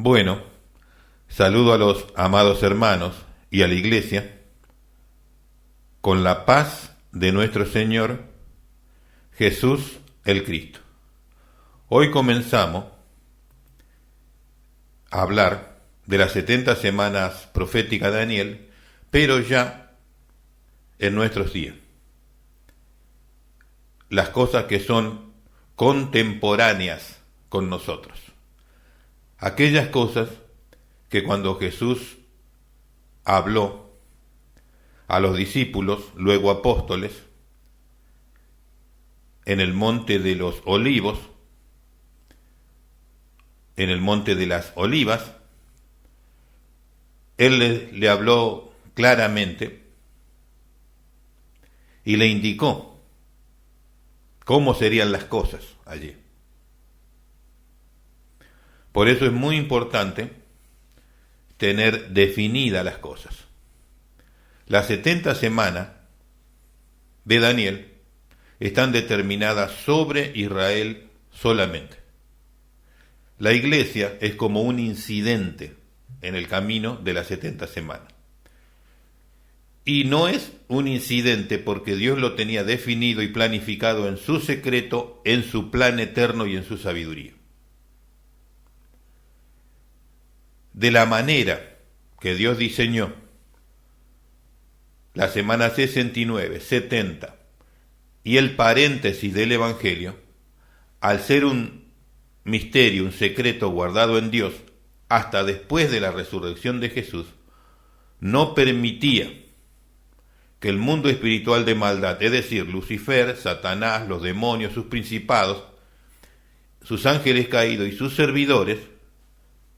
Bueno, saludo a los amados hermanos y a la iglesia con la paz de nuestro Señor Jesús el Cristo. Hoy comenzamos a hablar de las 70 semanas proféticas de Daniel, pero ya en nuestros días. Las cosas que son contemporáneas con nosotros. Aquellas cosas que cuando Jesús habló a los discípulos, luego apóstoles, en el monte de los olivos, en el monte de las olivas, Él le habló claramente y le indicó cómo serían las cosas allí. Por eso es muy importante tener definidas las cosas. Las 70 semanas de Daniel están determinadas sobre Israel solamente. La iglesia es como un incidente en el camino de las 70 semanas. Y no es un incidente porque Dios lo tenía definido y planificado en su secreto, en su plan eterno y en su sabiduría. De la manera que Dios diseñó la semana 69, 70 y el paréntesis del Evangelio, al ser un misterio, un secreto guardado en Dios hasta después de la resurrección de Jesús, no permitía que el mundo espiritual de maldad, es decir, Lucifer, Satanás, los demonios, sus principados, sus ángeles caídos y sus servidores,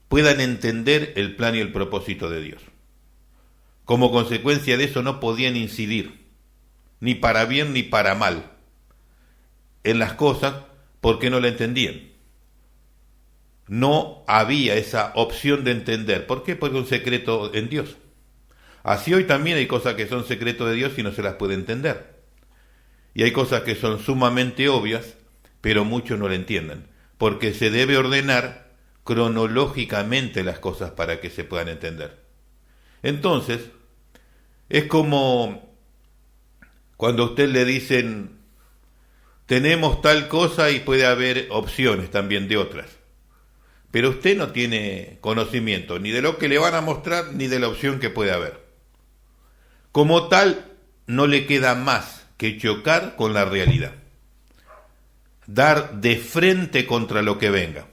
puedan entender el plan y el propósito de Dios. Como consecuencia de eso no podían incidir, ni para bien ni para mal, en las cosas porque no la entendían. No había esa opción de entender. ¿Por qué? Porque es un secreto en Dios. Así hoy también hay cosas que son secretos de Dios y no se las puede entender. Y hay cosas que son sumamente obvias, pero muchos no la entienden, porque se debe ordenar cronológicamente las cosas para que se puedan entender. Entonces, es como cuando a usted le dicen, tenemos tal cosa y puede haber opciones también de otras. Pero usted no tiene conocimiento ni de lo que le van a mostrar ni de la opción que puede haber. Como tal, no le queda más que chocar con la realidad. Dar de frente contra lo que venga,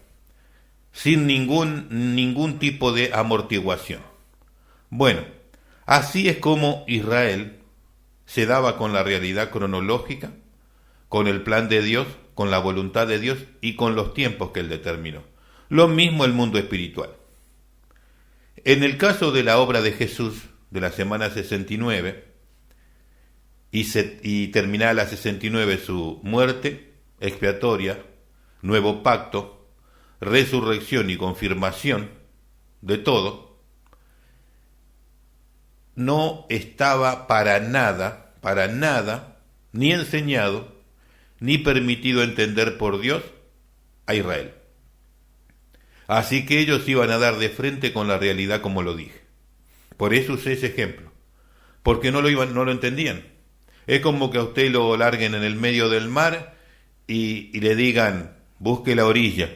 sin ningún tipo de amortiguación. Bueno, así es como Israel se daba con la realidad cronológica, con el plan de Dios, con la voluntad de Dios y con los tiempos que Él determinó. Lo mismo el mundo espiritual. En el caso de la obra de Jesús, de la semana 69, y terminada la 69 su muerte expiatoria, nuevo pacto, resurrección y confirmación de todo, no estaba para nada, ni enseñado, ni permitido entender por Dios a Israel. Así que ellos iban a dar de frente con la realidad como lo dije. Por eso usé ese ejemplo, porque no lo entendían. Es como que a usted lo larguen en el medio del mar y le digan, busque la orilla.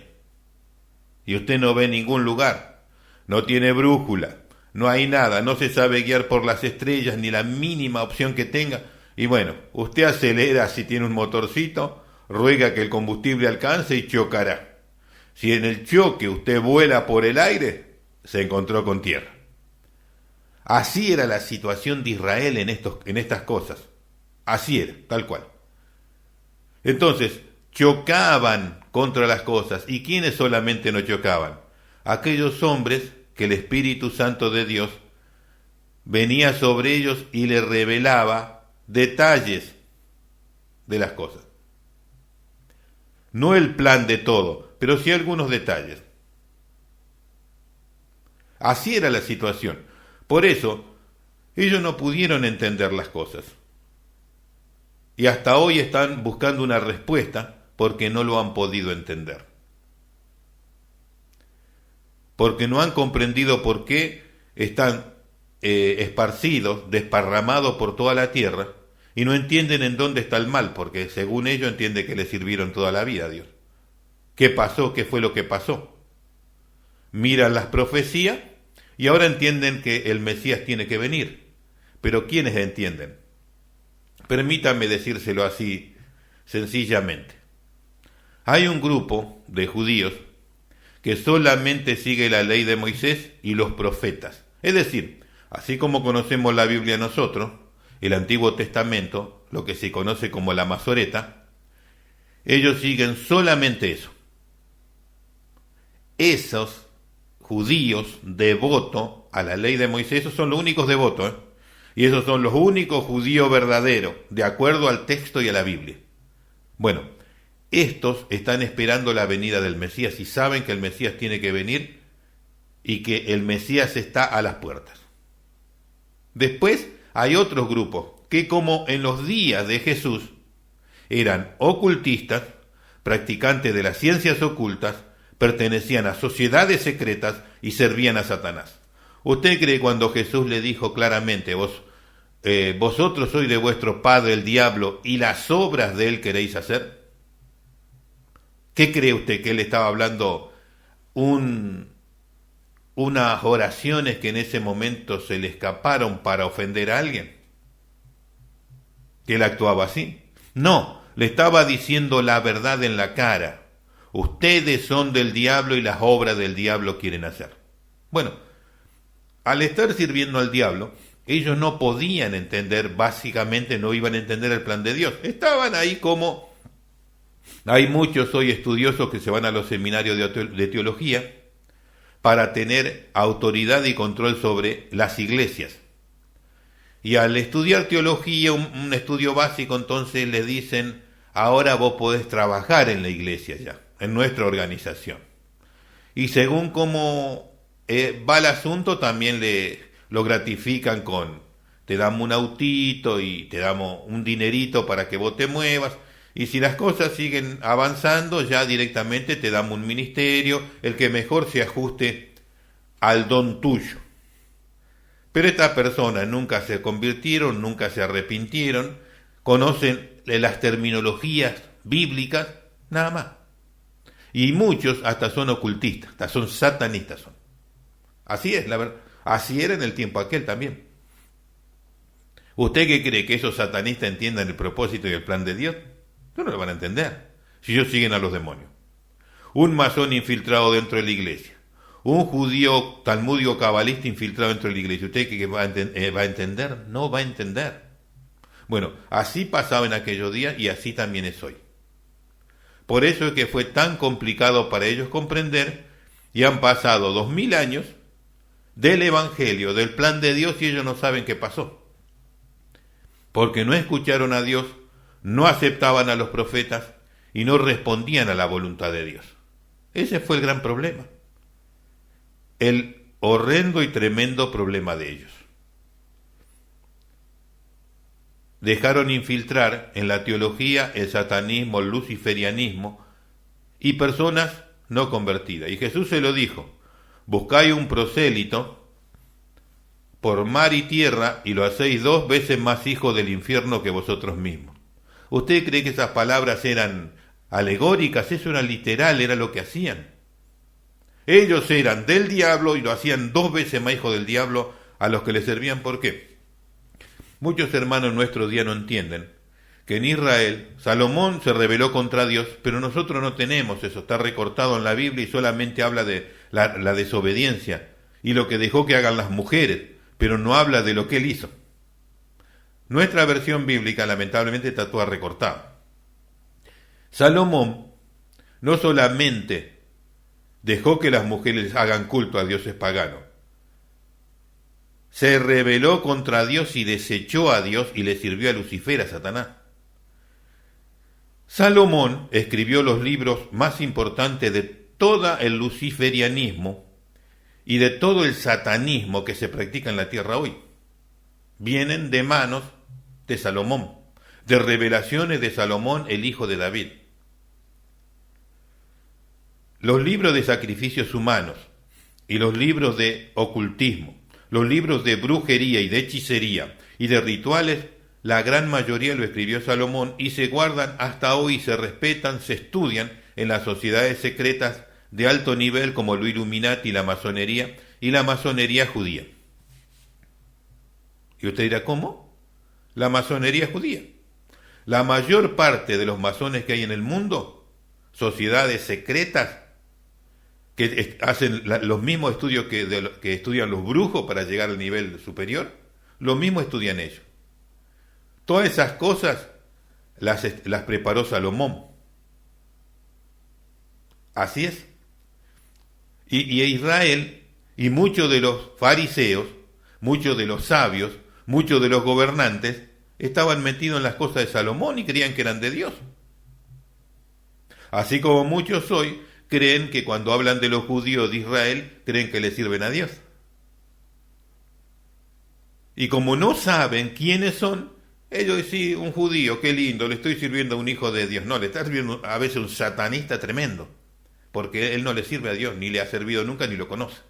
Y usted no ve ningún lugar, no tiene brújula, no hay nada, no se sabe guiar por las estrellas ni la mínima opción que tenga. Y bueno, usted acelera si tiene un motorcito, ruega que el combustible alcance y chocará. Si en el choque usted vuela por el aire, se encontró con tierra. Así era la situación de Israel en estas cosas. Así era, tal cual. Entonces, chocaban contra las cosas. ¿Y quiénes solamente no chocaban? Aquellos hombres que el Espíritu Santo de Dios venía sobre ellos y les revelaba detalles de las cosas. No el plan de todo, pero sí algunos detalles. Así era la situación. Por eso, ellos no pudieron entender las cosas. Y hasta hoy están buscando una respuesta porque no lo han podido entender. porque no han comprendido por qué están esparcidos, desparramados por toda la tierra, y no entienden en dónde está el mal, porque según ellos entiende que le sirvieron toda la vida a Dios. ¿Qué pasó? ¿Qué fue lo que pasó? Miran las profecías y ahora entienden que el Mesías tiene que venir. Pero ¿quiénes entienden? Permítanme decírselo así sencillamente. Hay un grupo de judíos que solamente sigue la ley de Moisés y los profetas. Es decir, así como conocemos la Biblia nosotros, el Antiguo Testamento, lo que se conoce como la Masoreta, ellos siguen solamente eso. Esos judíos devotos a la ley de Moisés, esos son los únicos devotos, y esos son los únicos judíos verdaderos, de acuerdo al texto y a la Biblia. Bueno, estos están esperando la venida del Mesías y saben que el Mesías tiene que venir y que el Mesías está a las puertas. Después hay otros grupos que, como en los días de Jesús, eran ocultistas, practicantes de las ciencias ocultas, pertenecían a sociedades secretas y servían a Satanás. ¿Usted cree cuando Jesús le dijo claramente, vosotros sois de vuestro padre el diablo y las obras de él queréis hacer? ¿Qué cree usted? ¿Que él estaba hablando unas oraciones que en ese momento se le escaparon para ofender a alguien? ¿Que él actuaba así? No, le estaba diciendo la verdad en la cara. Ustedes son del diablo y las obras del diablo quieren hacer. Bueno, al estar sirviendo al diablo, ellos no podían entender, básicamente no iban a entender el plan de Dios. Estaban ahí como... Hay muchos hoy estudiosos que se van a los seminarios de teología para tener autoridad y control sobre las iglesias. Y al estudiar teología, un estudio básico, entonces le dicen, ahora vos podés trabajar en la iglesia ya, en nuestra organización. Y según cómo va el asunto, también lo gratifican te damos un autito y te damos un dinerito para que vos te muevas. Y si las cosas siguen avanzando, ya directamente te damos un ministerio, el que mejor se ajuste al don tuyo. Pero estas personas nunca se convirtieron, nunca se arrepintieron, conocen las terminologías bíblicas, nada más. Y muchos hasta son ocultistas, hasta son satanistas. Así es, la verdad. Así era en el tiempo aquel también. ¿Usted qué cree? ¿Que esos satanistas entiendan el propósito y el plan de Dios? No lo van a entender, si ellos siguen a los demonios. Un masón infiltrado dentro de la iglesia, un judío talmúdico cabalista infiltrado dentro de la iglesia, ¿usted qué va a entender? No va a entender. Bueno, así pasaba en aquellos días y así también es hoy. Por eso es que fue tan complicado para ellos comprender y han pasado 2000 años del Evangelio, del plan de Dios y ellos no saben qué pasó. Porque no escucharon a Dios, no aceptaban a los profetas y no respondían a la voluntad de Dios. Ese fue el gran problema. El horrendo y tremendo problema de ellos. Dejaron infiltrar en la teología el satanismo, el luciferianismo y personas no convertidas. Y Jesús se lo dijo, buscáis un prosélito por mar y tierra y lo hacéis 2 veces más hijo del infierno que vosotros mismos. ¿Usted cree que esas palabras eran alegóricas? Eso era literal, era lo que hacían. Ellos eran del diablo y lo hacían 2 veces más hijo del diablo a los que le servían. ¿Por qué? Muchos hermanos nuestros día no entienden que en Israel Salomón se rebeló contra Dios, pero nosotros no tenemos eso, está recortado en la Biblia y solamente habla de la desobediencia y lo que dejó que hagan las mujeres, pero no habla de lo que él hizo. Nuestra versión bíblica lamentablemente está toda recortada. Salomón no solamente dejó que las mujeres hagan culto a dioses paganos, se rebeló contra Dios y desechó a Dios y le sirvió a Lucifer, a Satanás. Salomón escribió los libros más importantes de todo el luciferianismo y de todo el satanismo que se practica en la tierra hoy. Vienen de manos de Salomón, de revelaciones de Salomón, el hijo de David. Los libros de sacrificios humanos y los libros de ocultismo, los libros de brujería y de hechicería y de rituales, la gran mayoría lo escribió Salomón y se guardan hasta hoy, se respetan, se estudian en las sociedades secretas de alto nivel como lo Illuminati y la masonería judía. Y usted dirá, ¿cómo? La masonería judía. La mayor parte de los masones que hay en el mundo, sociedades secretas, que hacen los mismos estudios que estudian los brujos para llegar al nivel superior, lo mismo estudian ellos. Todas esas cosas las preparó Salomón. Así es. Y Israel y muchos de los fariseos, muchos de los sabios, muchos de los gobernantes estaban metidos en las cosas de Salomón y creían que eran de Dios. Así como muchos hoy creen que cuando hablan de los judíos de Israel, creen que le sirven a Dios. Y como no saben quiénes son, ellos dicen, un judío, qué lindo, le estoy sirviendo a un hijo de Dios. No, le está sirviendo a veces un satanista tremendo, porque él no le sirve a Dios, ni le ha servido nunca, ni lo conoce.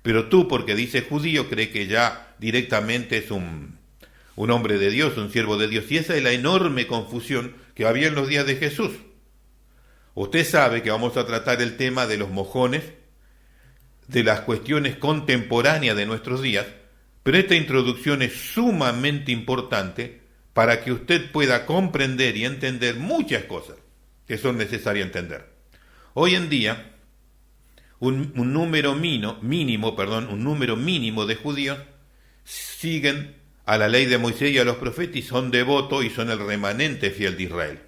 Pero tú, porque dices judío, crees que ya directamente es un hombre de Dios, un siervo de Dios. Y esa es la enorme confusión que había en los días de Jesús. Usted sabe que vamos a tratar el tema de los mojones, de las cuestiones contemporáneas de nuestros días, pero esta introducción es sumamente importante para que usted pueda comprender y entender muchas cosas que son necesarias entender. Hoy en día, un número mínimo de judíos siguen a la ley de Moisés y a los profetas y son devotos y son el remanente fiel de Israel.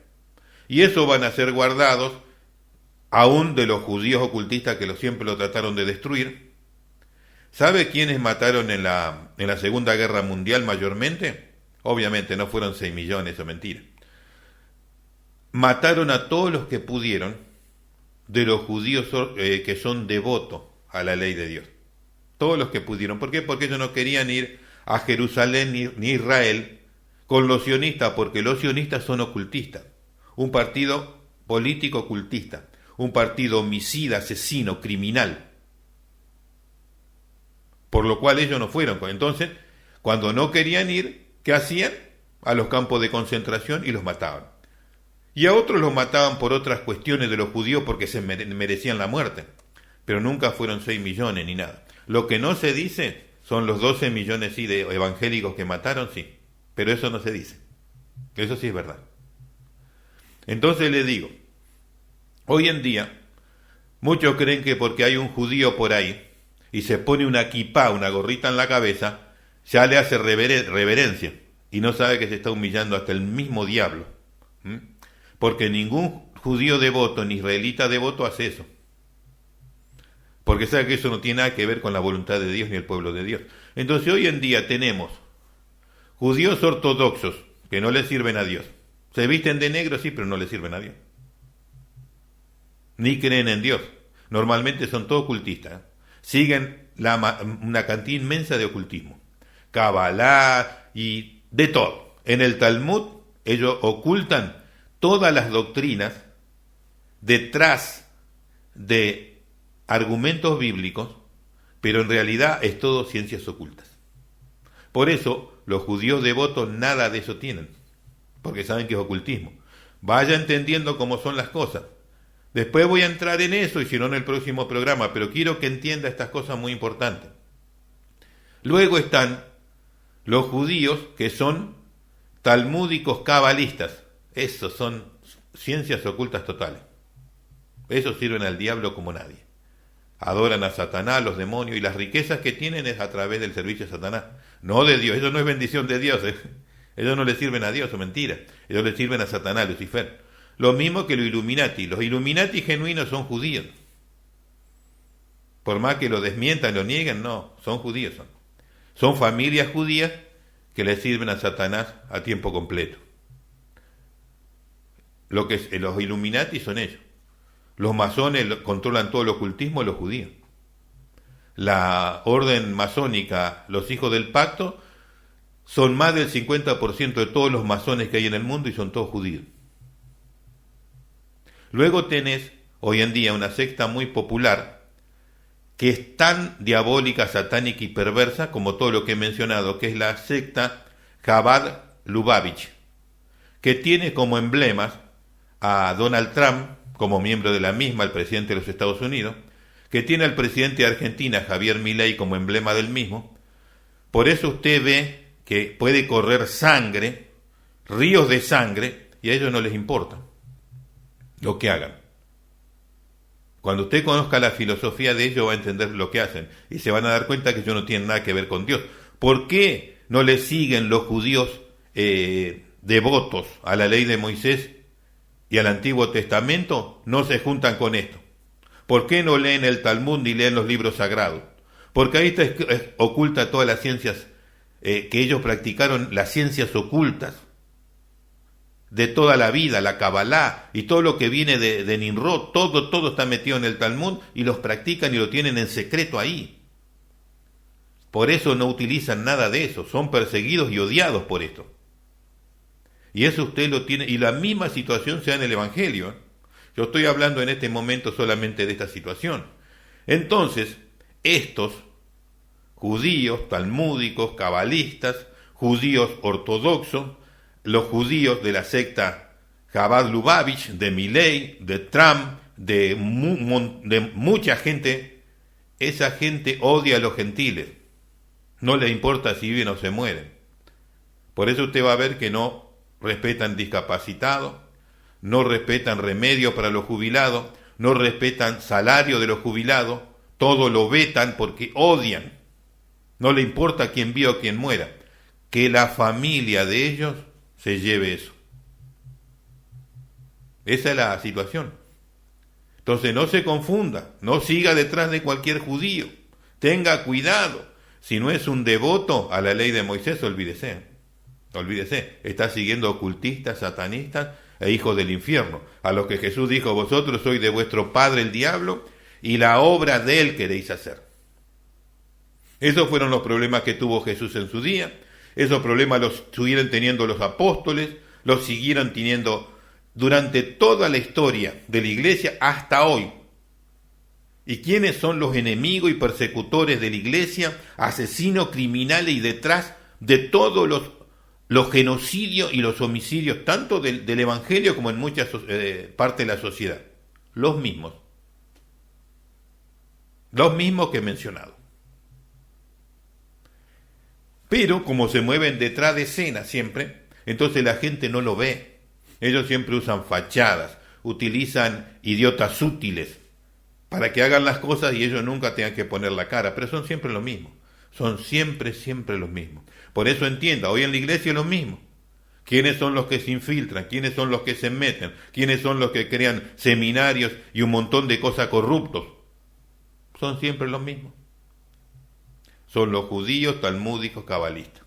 Y eso van a ser guardados aún de los judíos ocultistas que siempre lo trataron de destruir. ¿Sabe quiénes mataron en la Segunda Guerra Mundial mayormente? Obviamente no fueron 6 millones, eso es mentira. Mataron a todos los que pudieron de los judíos que son devotos a la ley de Dios. Todos los que pudieron. ¿Por qué? Porque ellos no querían ir a Jerusalén ni Israel con los sionistas, porque los sionistas son ocultistas. Un partido político ocultista, un partido homicida, asesino, criminal. Por lo cual ellos no fueron. Entonces, cuando no querían ir, ¿qué hacían? A los campos de concentración y los mataban. Y a otros los mataban por otras cuestiones de los judíos porque se merecían la muerte. Pero nunca fueron 6 millones ni nada. Lo que no se dice son los 12 millones sí, de evangélicos que mataron, sí. Pero eso no se dice. Eso sí es verdad. Entonces le digo, hoy en día, muchos creen que porque hay un judío por ahí y se pone una kipá, una gorrita en la cabeza, ya le hace reverencia y no sabe que se está humillando hasta el mismo diablo. Porque ningún judío devoto ni israelita devoto hace eso. Porque sabe que eso no tiene nada que ver con la voluntad de Dios ni el pueblo de Dios. Entonces hoy en día tenemos judíos ortodoxos que no le sirven a Dios. Se visten de negro, sí, pero no le sirven a Dios. Ni creen en Dios. Normalmente son todos ocultistas. Siguen una cantidad inmensa de ocultismo. Kabbalah y de todo. En el Talmud ellos ocultan todas las doctrinas detrás de argumentos bíblicos, pero en realidad es todo ciencias ocultas. Por eso los judíos devotos nada de eso tienen, porque saben que es ocultismo. Vaya entendiendo cómo son las cosas. Después voy a entrar en eso y si no en el próximo programa, pero quiero que entienda estas cosas muy importantes. Luego están los judíos que son talmúdicos cabalistas. Esos son ciencias ocultas totales. Esos sirven al diablo como nadie. Adoran a Satanás, los demonios, y las riquezas que tienen es a través del servicio a Satanás, no de Dios. Eso no es bendición de Dios. Ellos no le sirven a Dios, es mentira. Ellos le sirven a Satanás, Lucifer. Lo mismo que los Illuminati. Los Illuminati genuinos son judíos. Por más que lo desmientan, lo nieguen, no, son judíos. Son familias judías que le sirven a Satanás a tiempo completo. Los Illuminati son ellos. Los masones controlan todo el ocultismo de los judíos. La orden masónica, los hijos del pacto, son más del 50% de todos los masones que hay en el mundo y son todos judíos. Luego tenés hoy en día una secta muy popular que es tan diabólica, satánica y perversa como todo lo que he mencionado, que es la secta Chabad Lubavitch, que tiene como emblemas a Donald Trump como miembro de la misma, el presidente de los Estados Unidos, que tiene al presidente de Argentina, Javier Milei, como emblema del mismo. Por eso usted ve que puede correr sangre, ríos de sangre, y a ellos no les importa lo que hagan. Cuando usted conozca la filosofía de ellos va a entender lo que hacen y se van a dar cuenta que ellos no tienen nada que ver con Dios. ¿Por qué no le siguen los judíos devotos a la ley de Moisés y al Antiguo Testamento? No se juntan con esto. ¿Por qué no leen el Talmud ni leen los libros sagrados? Porque ahí está oculta todas las ciencias que ellos practicaron, las ciencias ocultas de toda la vida, la Kabbalah y todo lo que viene de Nimrod, todo está metido en el Talmud y los practican y lo tienen en secreto ahí. Por eso no utilizan nada de eso, son perseguidos y odiados por esto. Y eso usted lo tiene, y la misma situación se da en el Evangelio. Yo estoy hablando en este momento solamente de esta situación. Entonces, estos judíos talmúdicos, cabalistas, judíos ortodoxos, los judíos de la secta Chabad Lubavitch, de Milei, de Trump, de mucha gente, esa gente odia a los gentiles. No le importa si viven o se mueren. Por eso usted va a ver que no respetan discapacitados, no respetan remedio para los jubilados, no respetan salario de los jubilados, todo lo vetan porque odian. No le importa quién viva o quién muera. Que la familia de ellos se lleve eso. Esa es la situación. Entonces no se confunda, no siga detrás de cualquier judío. Tenga cuidado. Si no es un devoto a la ley de Moisés, olvídese. Olvídese. Está siguiendo ocultistas, satanistas e hijos del infierno, a los que Jesús dijo: vosotros sois de vuestro padre el diablo y la obra de él queréis hacer. Esos fueron los problemas que tuvo Jesús en su día. Esos problemas los estuvieron teniendo los apóstoles, los siguieron teniendo durante toda la historia de la iglesia hasta hoy. ¿Y quiénes son los enemigos y persecutores de la iglesia? Asesinos, criminales y detrás de todos los genocidios y los homicidios, tanto del Evangelio como en muchas partes de la sociedad. Los mismos que he mencionado. Pero como se mueven detrás de escena siempre, entonces la gente no lo ve. Ellos siempre usan fachadas, utilizan idiotas útiles para que hagan las cosas y ellos nunca tengan que poner la cara, pero son siempre los mismos. Son siempre los mismos. Por eso entienda, hoy en la iglesia es lo mismo. ¿Quiénes son los que se infiltran? ¿Quiénes son los que se meten? ¿Quiénes son los que crean seminarios y un montón de cosas corruptos? Son siempre los mismos. Son los judíos talmúdicos cabalistas.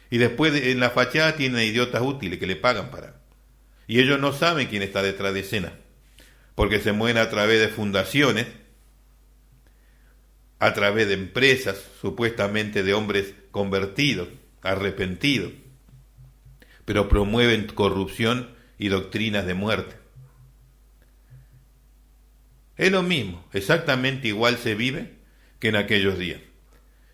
Y después en la fachada tienen idiotas útiles que le pagan para. Y ellos no saben quién está detrás de escena, porque se mueven a través de fundaciones, a través de empresas, supuestamente de hombres convertidos, arrepentidos, pero promueven corrupción y doctrinas de muerte. Es lo mismo, exactamente igual se vive que en aquellos días.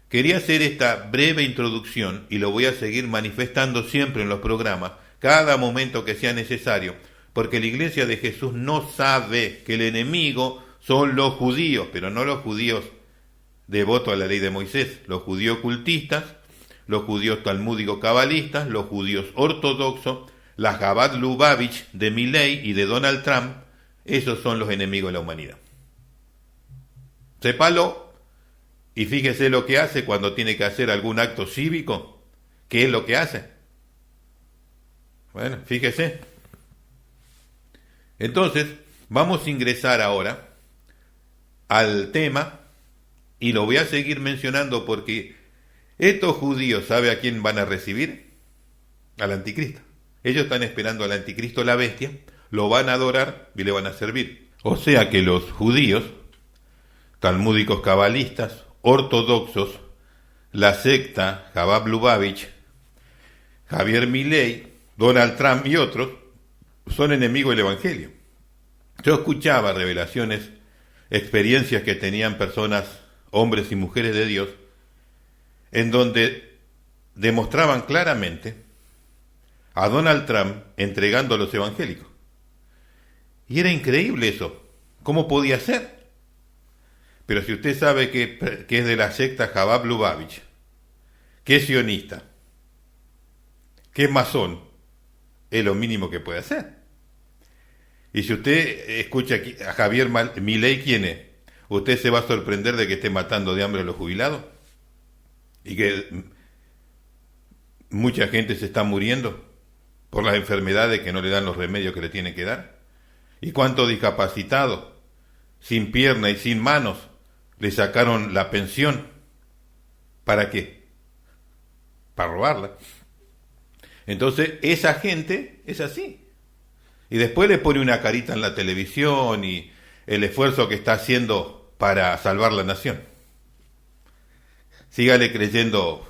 Quería hacer esta breve introducción y lo voy a seguir manifestando siempre en los programas, cada momento que sea necesario, porque la iglesia de Jesús no sabe que el enemigo son los judíos, pero no los judíos devotos a la ley de Moisés, los judíos cultistas, los judíos talmúdicos cabalistas, los judíos ortodoxos, la Chabad Lubavitch de Milei y de Donald Trump. Esos son los enemigos de la humanidad. Sépalo y fíjese lo que hace cuando tiene que hacer algún acto cívico. ¿Qué es lo que hace? Bueno, fíjese. Entonces, vamos a ingresar ahora al tema y lo voy a seguir mencionando porque estos judíos, ¿sabe a quién van a recibir? Al anticristo. Ellos están esperando al anticristo, la bestia, lo van a adorar y le van a servir. O sea que los judíos, talmúdicos cabalistas, ortodoxos, la secta Chabad Lubavitch, Javier Milei, Donald Trump y otros, son enemigos del Evangelio. Yo escuchaba revelaciones, experiencias que tenían personas, hombres y mujeres de Dios, en donde demostraban claramente a Donald Trump entregando a los evangélicos. Y era increíble eso. ¿Cómo podía ser? Pero si usted sabe que es de la secta Chabad Lubavitch, que es sionista, que es masón, es lo mínimo que puede hacer. Y si usted escucha a Javier Milei, ¿quién es? Usted se va a sorprender de que esté matando de hambre a los jubilados y que mucha gente se está muriendo por las enfermedades que no le dan los remedios que le tienen que dar. ¿Y cuántos discapacitados, sin pierna y sin manos, le sacaron la pensión? ¿Para qué? Para robarla. Entonces, esa gente es así. Y después le pone una carita en la televisión y el esfuerzo que está haciendo para salvar la nación. Sígale creyendo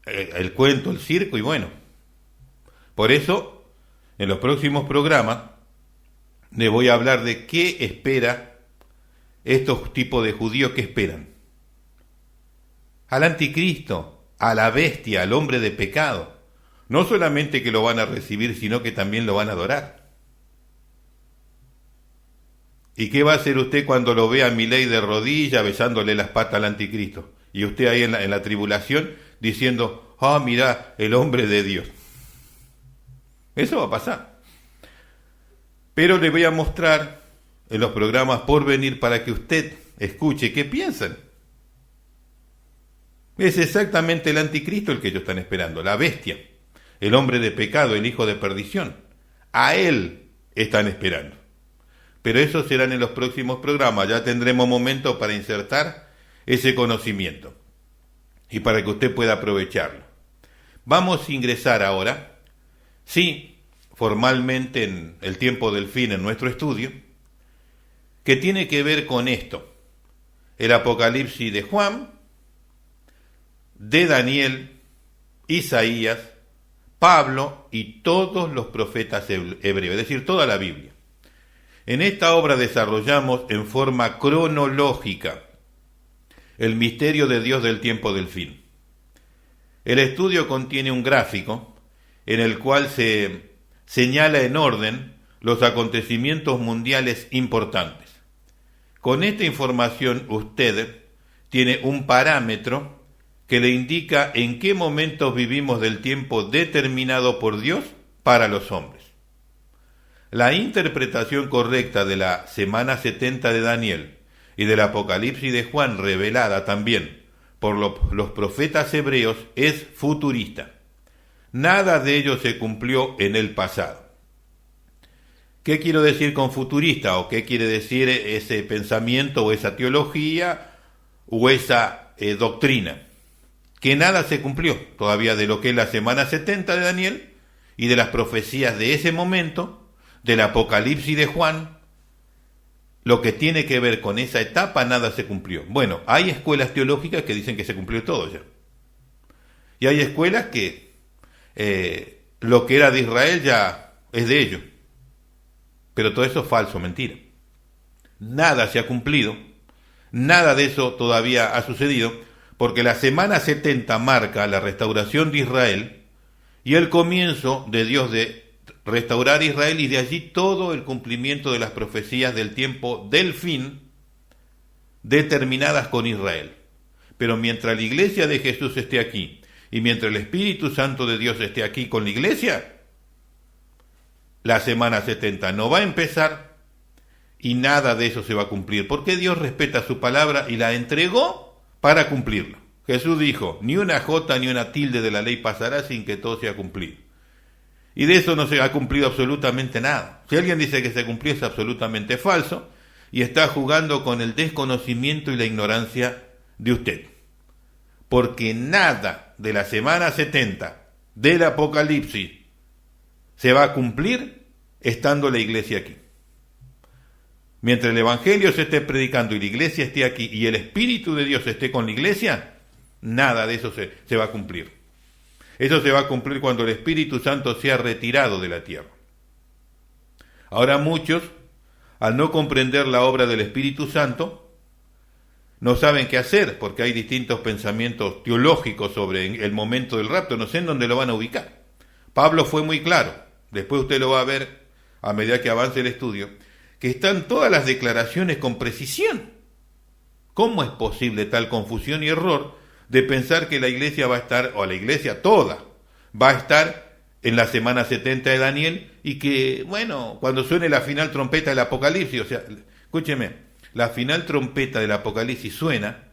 el cuento, el circo, y bueno. Por eso, en los próximos programas, le voy a hablar de qué espera estos tipos de judíos que esperan. Al anticristo, a la bestia, al hombre de pecado. No solamente que lo van a recibir, sino que también lo van a adorar. ¿Y qué va a hacer usted cuando lo vea a Milei de rodillas besándole las patas al anticristo? Y usted ahí en la tribulación diciendo, mira, el hombre de Dios. Eso va a pasar. Pero le voy a mostrar en los programas por venir para que usted escuche qué piensan. Es exactamente el anticristo el que ellos están esperando, la bestia, el hombre de pecado, el hijo de perdición. A él están esperando. Pero eso serán en los próximos programas. Ya tendremos momento para insertar ese conocimiento y para que usted pueda aprovecharlo. Vamos a ingresar ahora, sí, formalmente en el tiempo del fin en nuestro estudio, que tiene que ver con esto: el Apocalipsis de Juan, de Daniel, Isaías, Pablo y todos los profetas hebreos, es decir, toda la Biblia. En esta obra desarrollamos en forma cronológica el misterio de Dios del tiempo del fin. El estudio contiene un gráfico en el cual se señala en orden los acontecimientos mundiales importantes. Con esta información usted tiene un parámetro que le indica en qué momentos vivimos del tiempo determinado por Dios para los hombres. La interpretación correcta de la semana 70 de Daniel y del Apocalipsis de Juan, revelada también por los profetas hebreos, es futurista. Nada de ello se cumplió en el pasado. ¿Qué quiero decir con futurista? ¿O qué quiere decir ese pensamiento o esa teología o esa doctrina? Que nada se cumplió todavía de lo que es la semana 70 de Daniel y de las profecías de ese momento, del Apocalipsis de Juan. Lo que tiene que ver con esa etapa, nada se cumplió. Bueno, hay escuelas teológicas que dicen que se cumplió todo ya. Y hay escuelas que lo que era de Israel ya es de ellos. Pero todo eso es falso, mentira. Nada se ha cumplido, nada de eso todavía ha sucedido, porque la semana 70 marca la restauración de Israel y el comienzo de Dios de restaurar a Israel, y de allí todo el cumplimiento de las profecías del tiempo del fin determinadas con Israel. Pero mientras la iglesia de Jesús esté aquí y mientras el Espíritu Santo de Dios esté aquí con la iglesia, la semana 70 no va a empezar y nada de eso se va a cumplir, porque Dios respeta su palabra y la entregó para cumplirla. Jesús dijo, ni una jota ni una tilde de la ley pasará sin que todo sea cumplido. Y de eso no se ha cumplido absolutamente nada. Si alguien dice que se cumplió, es absolutamente falso y está jugando con el desconocimiento y la ignorancia de usted. Porque nada de la semana 70 del Apocalipsis se va a cumplir estando la iglesia aquí. Mientras el Evangelio se esté predicando y la iglesia esté aquí y el Espíritu de Dios esté con la iglesia, nada de eso se va a cumplir. Eso se va a cumplir cuando el Espíritu Santo sea retirado de la tierra. Ahora muchos al no comprender la obra del Espíritu Santo, no saben qué hacer, porque hay distintos pensamientos teológicos sobre el momento del rapto, no sé en dónde lo van a ubicar. Pablo fue muy claro, después usted lo va a ver a medida que avance el estudio, que están todas las declaraciones con precisión. ¿Cómo es posible tal confusión y error de pensar que la iglesia va a estar, o la iglesia toda, va a estar en la semana 70 de Daniel y que, bueno, cuando suene la final trompeta del Apocalipsis, o sea, escúcheme, la final trompeta del Apocalipsis suena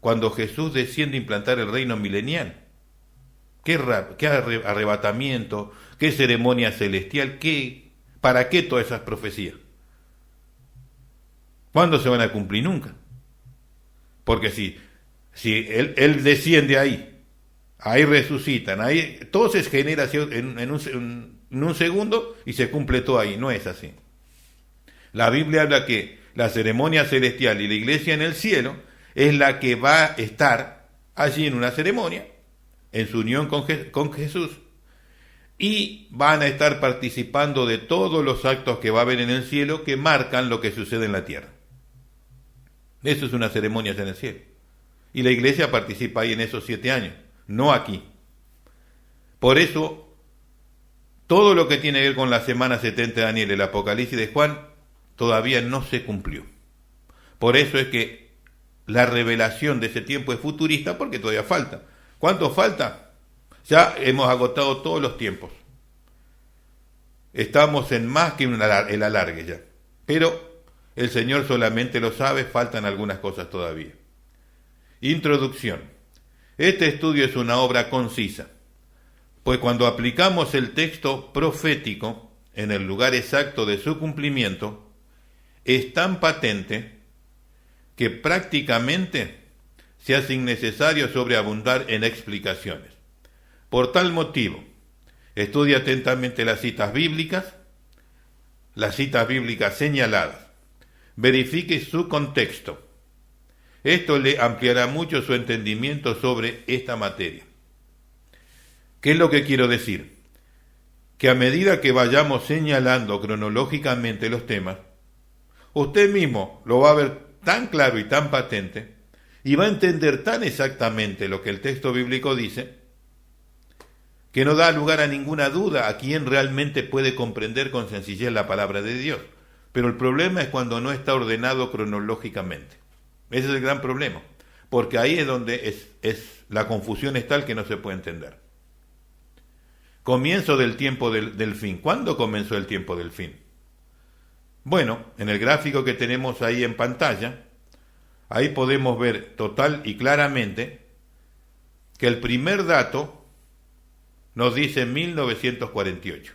cuando Jesús desciende a implantar el reino milenial. ¿Qué arrebatamiento? ¿Qué ceremonia celestial? ¿Para qué todas esas profecías? ¿Cuándo se van a cumplir? Nunca. Porque si él desciende ahí resucitan, ahí todo se genera en un segundo y se cumple todo ahí. No es así. La Biblia habla que la ceremonia celestial y la iglesia en el cielo es la que va a estar allí en una ceremonia, en su unión con Jesús, y van a estar participando de todos los actos que va a haber en el cielo que marcan lo que sucede en la tierra. Eso es una ceremonia en el cielo. Y la iglesia participa ahí en esos 7 años, no aquí. Por eso, todo lo que tiene que ver con la semana 70 de Daniel, el Apocalipsis de Juan, todavía no se cumplió. Por eso es que la revelación de ese tiempo es futurista, porque todavía falta. ¿Cuánto falta? Ya hemos agotado todos los tiempos. Estamos en más que el alargue ya. Pero el Señor solamente lo sabe, faltan algunas cosas todavía. Introducción. Este estudio es una obra concisa, pues cuando aplicamos el texto profético en el lugar exacto de su cumplimiento, es tan patente que prácticamente se hace innecesario sobreabundar en explicaciones. Por tal motivo, estudie atentamente las citas bíblicas señaladas, verifique su contexto. Esto le ampliará mucho su entendimiento sobre esta materia. ¿Qué es lo que quiero decir? Que a medida que vayamos señalando cronológicamente los temas, usted mismo lo va a ver tan claro y tan patente y va a entender tan exactamente lo que el texto bíblico dice que no da lugar a ninguna duda a quien realmente puede comprender con sencillez la palabra de Dios. Pero el problema es cuando no está ordenado cronológicamente. Ese es el gran problema, porque ahí es donde la confusión es tal que no se puede entender. Comienzo del tiempo del fin. ¿Cuándo comenzó el tiempo del fin? Bueno, en el gráfico que tenemos ahí en pantalla, ahí podemos ver total y claramente que el primer dato nos dice 1948.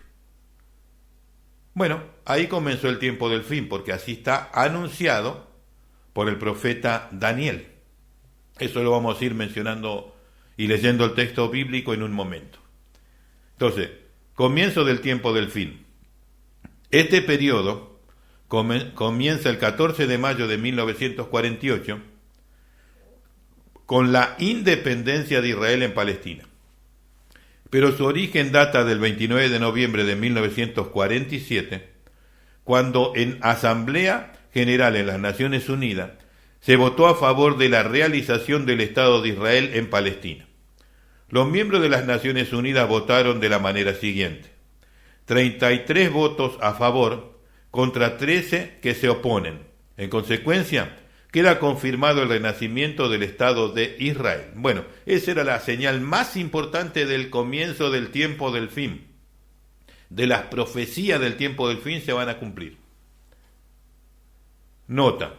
Bueno, ahí comenzó el tiempo del fin, porque así está anunciado por el profeta Daniel. Eso lo vamos a ir mencionando y leyendo el texto bíblico en un momento. Entonces, comienzo del tiempo del fin. Este periodo comienza el 14 de mayo de 1948 con la independencia de Israel en Palestina. Pero su origen data del 29 de noviembre de 1947, cuando en Asamblea General en las Naciones Unidas se votó a favor de la realización del Estado de Israel en Palestina. Los miembros de las Naciones Unidas votaron de la manera siguiente: 33 votos a favor contra 13 que se oponen. En consecuencia, queda confirmado el renacimiento del Estado de Israel. Bueno, esa era la señal más importante del comienzo del tiempo del fin. De las profecías del tiempo del fin se van a cumplir. Nota: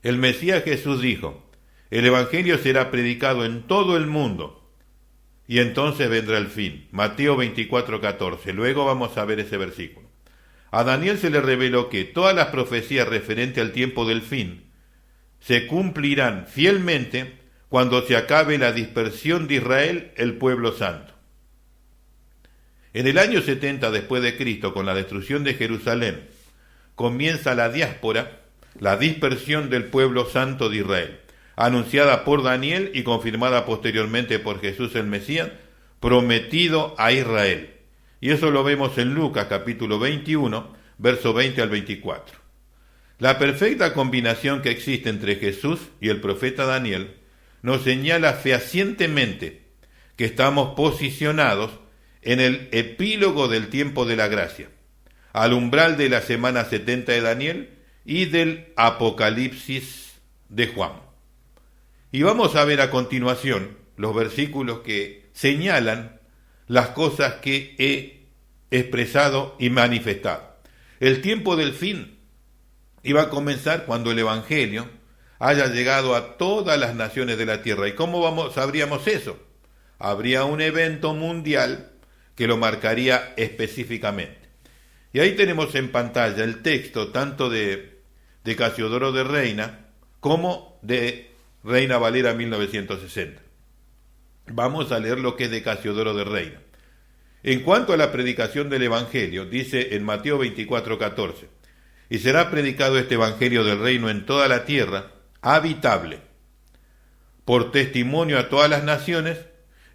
el Mesías Jesús dijo: el Evangelio será predicado en todo el mundo y entonces vendrá el fin. Mateo 24:14. Luego vamos a ver ese versículo. A Daniel se le reveló que todas las profecías referentes al tiempo del fin se cumplirán fielmente cuando se acabe la dispersión de Israel, el pueblo santo. En el año 70 después de Cristo, con la destrucción de Jerusalén, comienza la diáspora, la dispersión del pueblo santo de Israel, anunciada por Daniel y confirmada posteriormente por Jesús el Mesías, prometido a Israel. Y eso lo vemos en Lucas capítulo 21, verso 20 al 24. La perfecta combinación que existe entre Jesús y el profeta Daniel nos señala fehacientemente que estamos posicionados en el epílogo del tiempo de la gracia, al umbral de la semana 70 de Daniel y del Apocalipsis de Juan. Y vamos a ver a continuación los versículos que señalan las cosas que he expresado y manifestado. El tiempo del fin iba a comenzar cuando el Evangelio haya llegado a todas las naciones de la tierra. ¿Y cómo sabríamos eso? Habría un evento mundial que lo marcaría específicamente. Y ahí tenemos en pantalla el texto tanto de Casiodoro de Reina como de Reina Valera 1960. Vamos a leer lo que es de Casiodoro de Reina. En cuanto a la predicación del Evangelio, dice en Mateo 24:14, y será predicado este Evangelio del reino en toda la tierra, habitable, por testimonio a todas las naciones,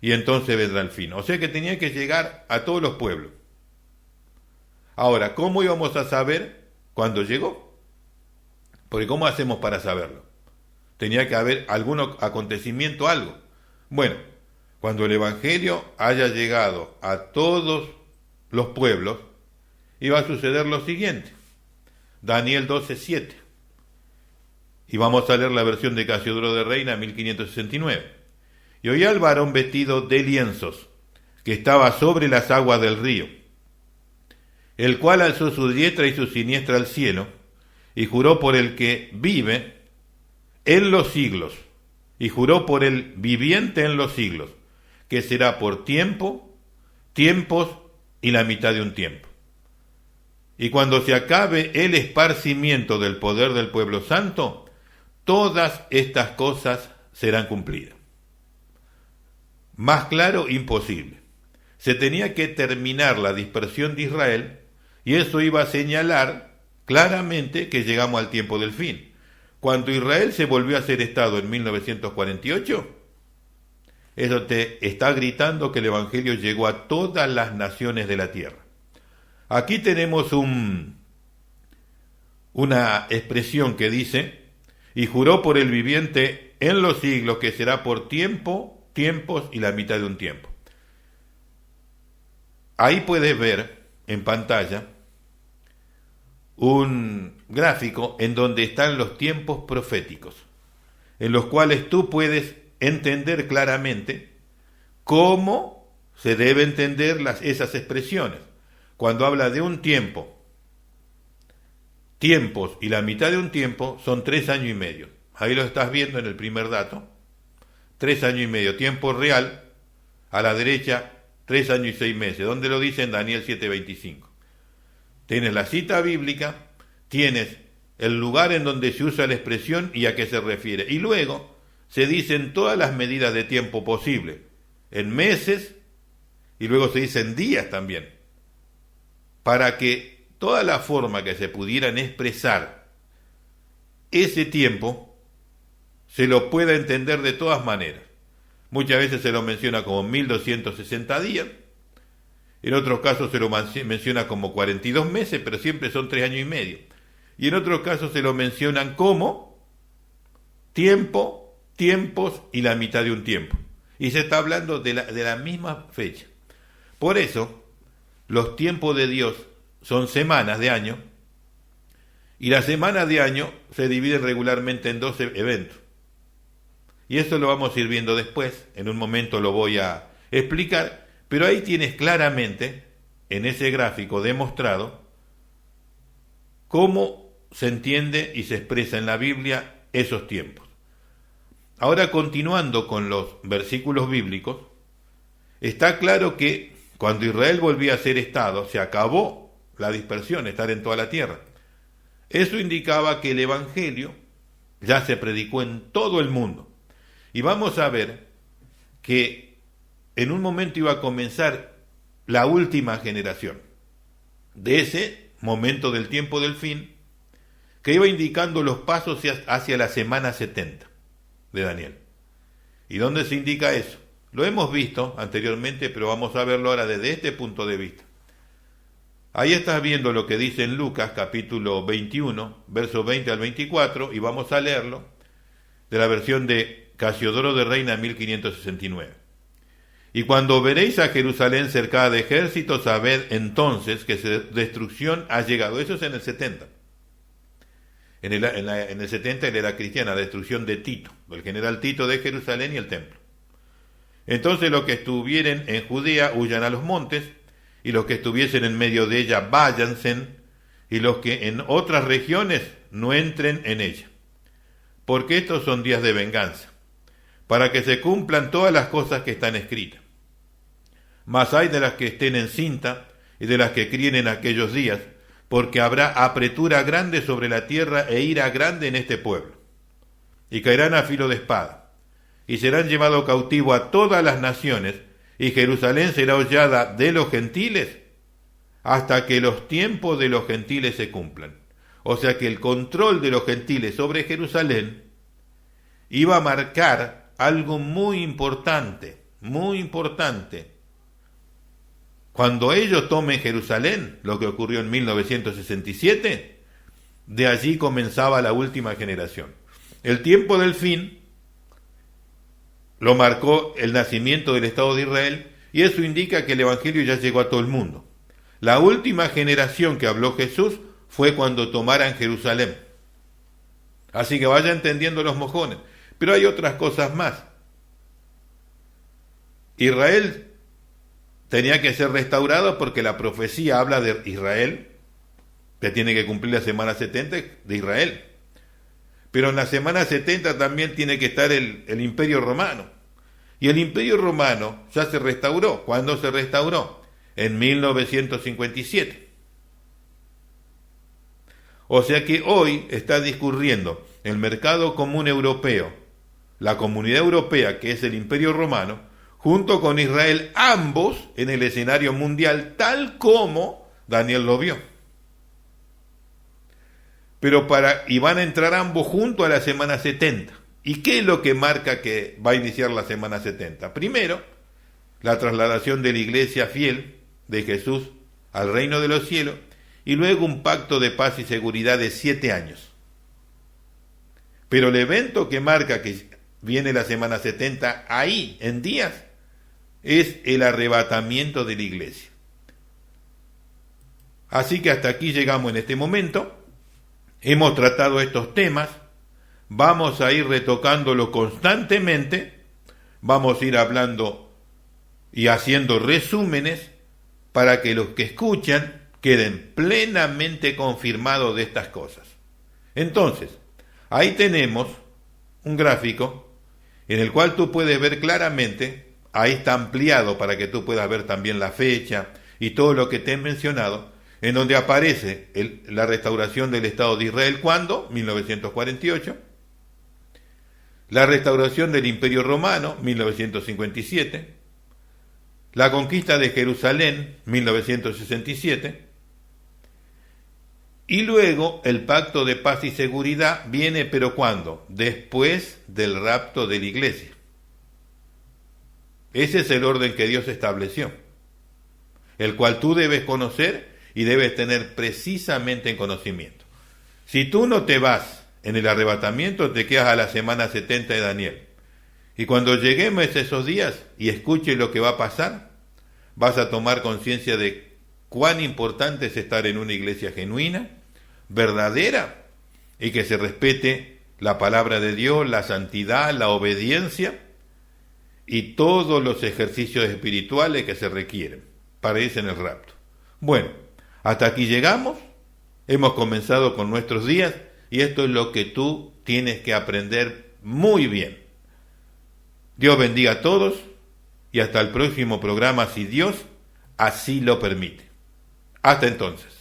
y entonces vendrá el fin. O sea que tenía que llegar a todos los pueblos. Ahora, ¿cómo íbamos a saber cuándo llegó? Porque ¿cómo hacemos para saberlo? Tenía que haber algún acontecimiento, algo. Bueno, cuando el Evangelio haya llegado a todos los pueblos, iba a suceder lo siguiente. Daniel 12:7. Y vamos a leer la versión de Casiodoro de Reina, 1569. Y oí al varón vestido de lienzos, que estaba sobre las aguas del río, el cual alzó su diestra y su siniestra al cielo, y juró por el que vive en los siglos, y juró por el viviente en los siglos, que será por tiempo, tiempos y la mitad de un tiempo. Y cuando se acabe el esparcimiento del poder del pueblo santo, todas estas cosas serán cumplidas. Más claro, imposible. Se tenía que terminar la dispersión de Israel, y eso iba a señalar claramente que llegamos al tiempo del fin. Cuando Israel se volvió a ser Estado en 1948, eso te está gritando que el Evangelio llegó a todas las naciones de la tierra. Aquí tenemos una expresión que dice, y juró por el viviente en los siglos, que será por tiempo, tiempos y la mitad de un tiempo. Ahí puedes ver en pantalla un gráfico en donde están los tiempos proféticos, en los cuales tú puedes entender claramente cómo se debe entender esas expresiones. Cuando habla de un tiempo, tiempos y la mitad de un tiempo, son 3 años y medio. Ahí lo estás viendo en el primer dato. 3 años y medio. Tiempo real, a la derecha, 3 años y 6 meses. ¿Dónde lo dice? En Daniel 7:25. Tienes la cita bíblica, tienes el lugar en donde se usa la expresión y a qué se refiere. Y luego se dicen todas las medidas de tiempo posibles, en meses, y luego se dicen días también, para que toda la forma que se pudieran expresar ese tiempo se lo pueda entender de todas maneras. Muchas veces se lo menciona como 1260 días, en otros casos se lo menciona como 42 meses, pero siempre son 3 años y medio. Y en otros casos se lo mencionan como tiempo, tiempos y la mitad de un tiempo. Y se está hablando de la misma fecha. Por eso, los tiempos de Dios son semanas de año, y las semanas de año se dividen regularmente en 12 eventos. Y eso lo vamos a ir viendo después, en un momento lo voy a explicar, pero ahí tienes claramente, en ese gráfico demostrado, cómo se entiende y se expresa en la Biblia esos tiempos. Ahora, continuando con los versículos bíblicos, está claro que cuando Israel volvía a ser Estado, se acabó la dispersión, estar en toda la tierra. Eso indicaba que el Evangelio ya se predicó en todo el mundo. Y vamos a ver que en un momento iba a comenzar la última generación de ese momento del tiempo del fin, que iba indicando los pasos hacia la semana 70 de Daniel. ¿Y dónde se indica eso? Lo hemos visto anteriormente, pero vamos a verlo ahora desde este punto de vista. Ahí estás viendo lo que dice en Lucas capítulo 21, versos 20 al 24, y vamos a leerlo de la versión de Casiodoro de Reina 1569. Y cuando veréis a Jerusalén cercada de ejércitos, sabed entonces que destrucción ha llegado. Eso es en el 70. En el 70 él era cristiana, la destrucción de Tito, el general Tito de Jerusalén y el templo. Entonces los que estuvieren en Judea huyan a los montes, y los que estuviesen en medio de ella váyanse, y los que en otras regiones no entren en ella. Porque estos son días de venganza, para que se cumplan todas las cosas que están escritas. Mas hay de las que estén encinta y de las que críen en aquellos días, porque habrá apretura grande sobre la tierra e ira grande en este pueblo. Y caerán a filo de espada, y serán llevados cautivo a todas las naciones, y Jerusalén será hollada de los gentiles hasta que los tiempos de los gentiles se cumplan. O sea que el control de los gentiles sobre Jerusalén iba a marcar algo muy importante, muy importante. Cuando ellos tomen Jerusalén, lo que ocurrió en 1967, de allí comenzaba la última generación. El tiempo del fin lo marcó el nacimiento del Estado de Israel, y eso indica que el Evangelio ya llegó a todo el mundo. La última generación que habló Jesús fue cuando tomaran Jerusalén. Así que vaya entendiendo los mojones. Pero hay otras cosas más. Israel tenía que ser restaurado porque la profecía habla de Israel, que tiene que cumplir la semana 70 de Israel. Pero en la semana 70 también tiene que estar el Imperio Romano. Y el Imperio Romano ya se restauró. ¿Cuándo se restauró? En 1957. O sea que hoy está discurriendo el mercado común europeo, la comunidad europea, que es el Imperio Romano, junto con Israel, ambos en el escenario mundial, tal como Daniel lo vio. Y van a entrar ambos juntos a la semana 70. ¿Y qué es lo que marca que va a iniciar la semana 70? Primero, la trasladación de la iglesia fiel de Jesús al reino de los cielos, y luego un pacto de paz y seguridad de 7 años. Pero el evento que marca que viene la semana 70 ahí, en días, es el arrebatamiento de la iglesia. Así que hasta aquí llegamos en este momento. Hemos tratado estos temas. Vamos a ir retocándolo constantemente, vamos a ir hablando y haciendo resúmenes para que los que escuchan queden plenamente confirmados de estas cosas. Entonces, ahí tenemos un gráfico en el cual tú puedes ver claramente, ahí está ampliado para que tú puedas ver también la fecha y todo lo que te he mencionado, en donde aparece la restauración del Estado de Israel, ¿cuándo? 1948. La restauración del Imperio Romano, 1957, la conquista de Jerusalén, 1967, y luego el pacto de paz y seguridad viene, pero ¿cuándo? Después del rapto de la iglesia. Ese es el orden que Dios estableció, el cual tú debes conocer y debes tener precisamente en conocimiento. Si tú no te vas en el arrebatamiento, te quedas a la semana 70 de Daniel. Y cuando lleguemos a esos días y escuches lo que va a pasar, vas a tomar conciencia de cuán importante es estar en una iglesia genuina, verdadera, y que se respete la palabra de Dios, la santidad, la obediencia y todos los ejercicios espirituales que se requieren para irse en el rapto. Bueno, hasta aquí llegamos, hemos comenzado con nuestros días, y esto es lo que tú tienes que aprender muy bien. Dios bendiga a todos y hasta el próximo programa, si Dios así lo permite. Hasta entonces.